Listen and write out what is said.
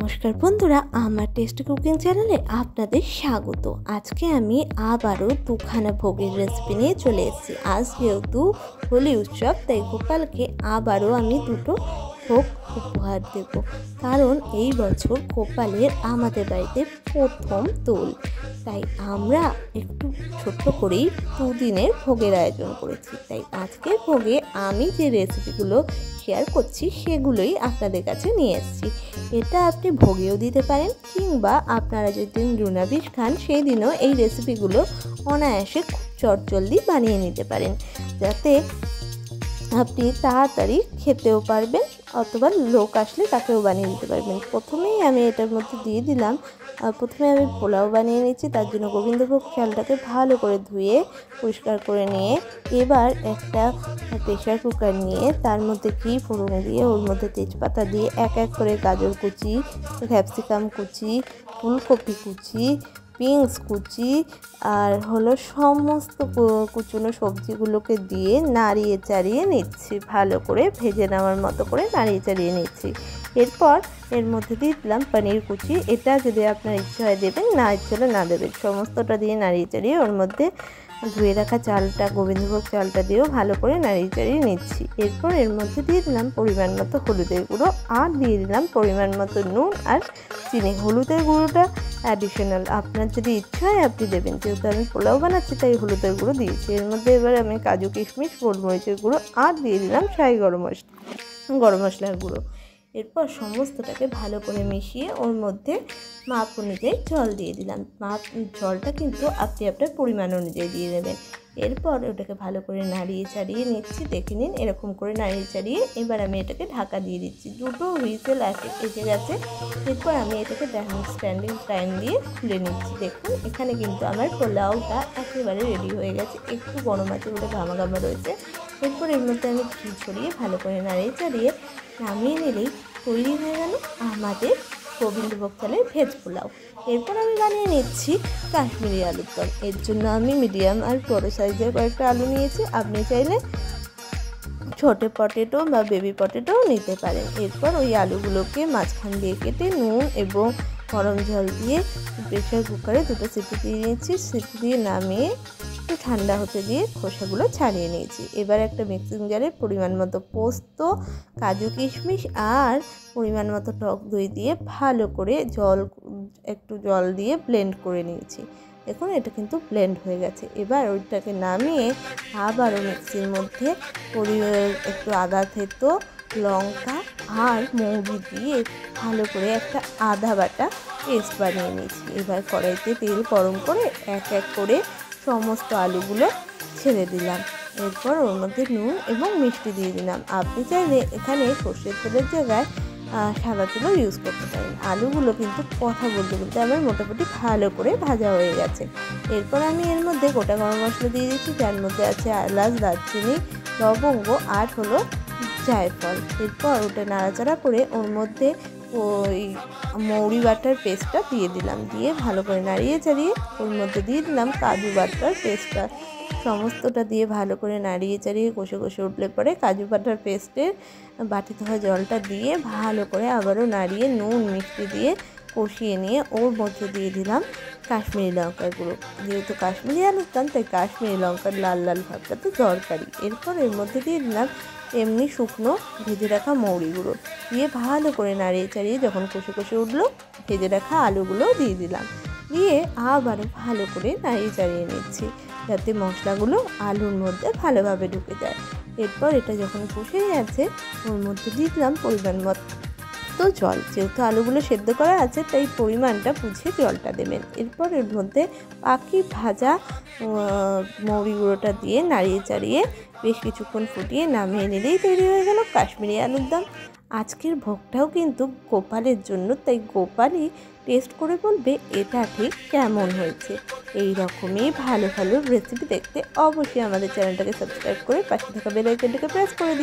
নমস্কার বন্ধুরা, আমার টেস্টি কুকিং চ্যানেলে আপনাদের স্বাগত। আজকে আমি আবারও দুখানা ভোগের রেসিপি নিয়ে চলে এসেছি। আজ যেহেতু হোলি উৎসব, তাই গোপালকে আবারও আমি দুটো ভোগ উপহার দেব। কারণ এই বছর গোপালের আমাদের বাড়িতে প্রথম দোল, তাই আমরা একটু ছোট্ট করেই দুদিনের ভোগের আয়োজন করেছি। তাই আজকের ভোগে আমি যে রেসিপিগুলো শেয়ার করছি সেগুলোই আপনাদের কাছে নিয়ে এসেছি। এটা আপনি ভোগেও দিতে পারেন, কিংবা আপনারা যেদিন রুনাবিষ খান সেই দিনও এই রেসিপিগুলো অনায়াসে খুব চটজলদি বানিয়ে নিতে পারেন, যাতে আপনি তাড়াতাড়ি খেতেও পারবেন, অথবা লোক আসলে তাকেও বানিয়ে দিতে পারবেন। প্রথমেই আমি এটার মধ্যে দিয়ে দিলাম, প্রথমে আমি পোলাও বানিয়ে নিচ্ছি। তার জন্য গোবিন্দভোগ চালটাকে ভালো করে ধুয়ে পরিষ্কার করে নিয়ে এবার একটা প্রেশার কুকার নিয়ে তার মধ্যে ঘি ফোড়নে দিয়ে ওর মধ্যে তেজপাতা দিয়ে এক এক করে গাজর কুচি, ক্যাপসিকাম কুচি, ফুলকপি কুচি, বিনস কুচি আর সমস্ত কুচনো সবজিগুলোকে দিয়ে নাড়িয়ে চাড়িয়ে নিচ্ছি, ভালো করে ভেজে নেওয়ার মতো করে নাড়িয়ে চাড়িয়ে নিচ্ছি। এরপর এর মধ্যে দিয়ে দিলাম পনির কুচি। এটা যদি আপনার ইচ্ছে হয় দেবেন, না ইচ্ছে হলে না দেবেন। সমস্তটা দিয়ে নাড়িয়ে চাড়িয়ে ওর মধ্যে ধুয়ে রাখা চালটা, গোবিন্দভোগ চালটা দিয়েও ভালো করে নাড়িয়ে চাড়িয়ে নিচ্ছি। এরপর এর মধ্যে দিয়ে দিলাম পরিমাণ মতো হলুদের গুঁড়ো, আর দিয়ে দিলাম পরিমাণ মতো নুন আর চিনি। হলুদের গুঁড়োটা অ্যাডিশনাল, আপনার যদি ইচ্ছা হয় আপনি দেবেন। যেহেতু আমি পোলাও বানাচ্ছি তাই হলুদের গুঁড়ো দিয়েছি। এর মধ্যে এবার আমি কাজু কিশমিশ, গোলমরিচের গুঁড়ো আর দিয়ে দিলাম শাহি গরম মশলার গুঁড়ো। এরপর সমস্তটাকে ভালো করে মিশিয়ে ওর মধ্যে মাপ অনুযায়ী জল দিয়ে দিলাম। জলটা কিন্তু আপনি আপনার পরিমাণ অনুযায়ী দিয়ে দেবেন। এরপর ওটাকে ভালো করে নাড়িয়ে চাড়িয়ে নিচ্ছি, দেখে নিন এরকম করে নাড়িয়ে চাড়িয়ে এবার আমি এটাকে ঢাকা দিয়ে দিচ্ছি। দুটো হুইসেল এসে গেছে। এরপর আমি এটাকে স্ট্যান্ডিং টাইম দিয়ে খুলে নিচ্ছি। দেখুন এখানে কিন্তু আমার পোলাওটা একেবারে রেডি হয়ে গেছে, একটু গরম আছে বলে ঘামা ঘামা রয়েছে। এরপর এর মধ্যে আমি ঘি ছড়িয়ে ভালো করে নাড়িয়ে চাড়িয়ে নামিয়ে নিলেই তৈরি হয়ে গেল আমাদের গোবিন্দভোগ চালের ভেজ পোলাও। এরপর আমি বানিয়ে নিচ্ছি কাশ্মীরি আলুর দম। এর জন্য আমি মিডিয়াম আর বড়ো সাইজের কয়েকটা আলু নিয়েছি। আপনি চাইলে ছোটো পটেটো বা বেবি পটেটোও নিতে পারেন। এরপর ওই আলুগুলোকে মাঝখান দিয়ে কেটে নুন এবং গরম জল দিয়ে প্রেশার কুকারে দুটো সিটি দিয়ে নিয়েছি। সিটি দিয়ে নামিয়ে একটু ঠান্ডা হতে দিয়ে খোসাগুলো ছাড়িয়ে নিয়েছি। এবার একটা মিক্সিং জারে পরিমাণ মতো পোস্ত, কাজু কিশমিশ আর পরিমাণ মতো টক দই দিয়ে ভালো করে একটু জল দিয়ে ব্লেন্ড করে নিয়েছি। দেখুন এটা কিন্তু ব্লেন্ড হয়ে গেছে। এবার ওইটাকে নামিয়ে আবারও মিক্সির মধ্যে একটু আদা থেতো, লঙ্কা আর মৌরি দিয়ে ভালো করে একটা আদা বাটা পেস্ট বানিয়ে নিয়েছি। এবার কড়াইতে তেল গরম করে এক এক করে সমস্ত আলুগুলো ছেড়ে দিলাম। এরপর ওর মধ্যে নুন এবং মিষ্টি দিয়ে দিলাম। আপনি চাইলে এখানে সর্ষের তেলের জায়গায় সাদা তেলও ইউজ করতে পারেন। আলুগুলো কিন্তু কথা বলতে বলতে আমার মোটামুটি ভালো করে ভাজা হয়ে গেছে। এরপর আমি এর মধ্যে গোটা গরম মশলা দিয়ে দিচ্ছি, যার মধ্যে আছে এলাচ, দারচিনি, লবঙ্গ আর জায়ফল। এরপর ওটা নাড়াচাড়া করে ওর মধ্যে ওই মৌরি বাটার পেস্টটা দিয়ে দিলাম। দিয়ে ভালো করে নাড়িয়ে চাড়িয়ে ওর মধ্যে দিয়ে দিলাম কাজু বাটার পেস্টটা। সমস্তটা দিয়ে ভালো করে নাড়িয়ে চাড়িয়ে কষে উঠলে পরে কাজু বাটার পেস্টের বাটিতে হওয়া জলটা দিয়ে ভালো করে আবারও নাড়িয়ে নুন মিষ্টি দিয়ে কষিয়ে নিয়ে ওর মধ্যে দিয়ে দিলাম কাশ্মীরি লঙ্কার গুঁড়ো। যেহেতু কাশ্মীরি আলুর দম তাই কাশ্মীরি লঙ্কার লাল লাল ভাবটা তো দরকারি। এরপর এর মধ্যে দিয়ে দিলাম এমনি শুকনো ভেজে রাখা মৌরি গুঁড়ো দিয়ে ভালো করে নাড়িয়ে চাড়িয়ে যখন কষে উঠলো ভেজে রাখা আলুগুলোও দিয়ে দিলাম। দিয়ে আবারও ভালো করে নাড়িয়ে চাড়িয়ে নিচ্ছি, যাতে মশলাগুলো আলুর মধ্যে ভালোভাবে ঢুকে যায়। এরপর এটা যখন কষে যাচ্ছে ওর মধ্যে দিয়ে দিলাম পরিমাণ মতো জল। যেহেতু আলুগুলো সেদ্ধ করা আছে তাই পরিমাণটা বুঝে জলটা দেবেন। এরপর এর মধ্যে বাকি ভাজা মৌরি গুঁড়োটা দিয়ে নাড়িয়ে চাড়িয়ে বেশ কিছুক্ষণ ফুটিয়ে নামিয়ে নিলেই তৈরি হয়ে গেল কাশ্মীরি আলুর দম। আজকের ভোগটাও কিন্তু গোপালের জন্য, তাই গোপালই টেস্ট করে বলবে এটা ঠিক কেমন হয়েছে। এই রকমই ভালো রেসিপি দেখতে অবশ্যই আমাদের চ্যানেলটাকে সাবস্ক্রাইব করে পাশে থাকা বেল আইকনটাকে প্রেস করে দিন।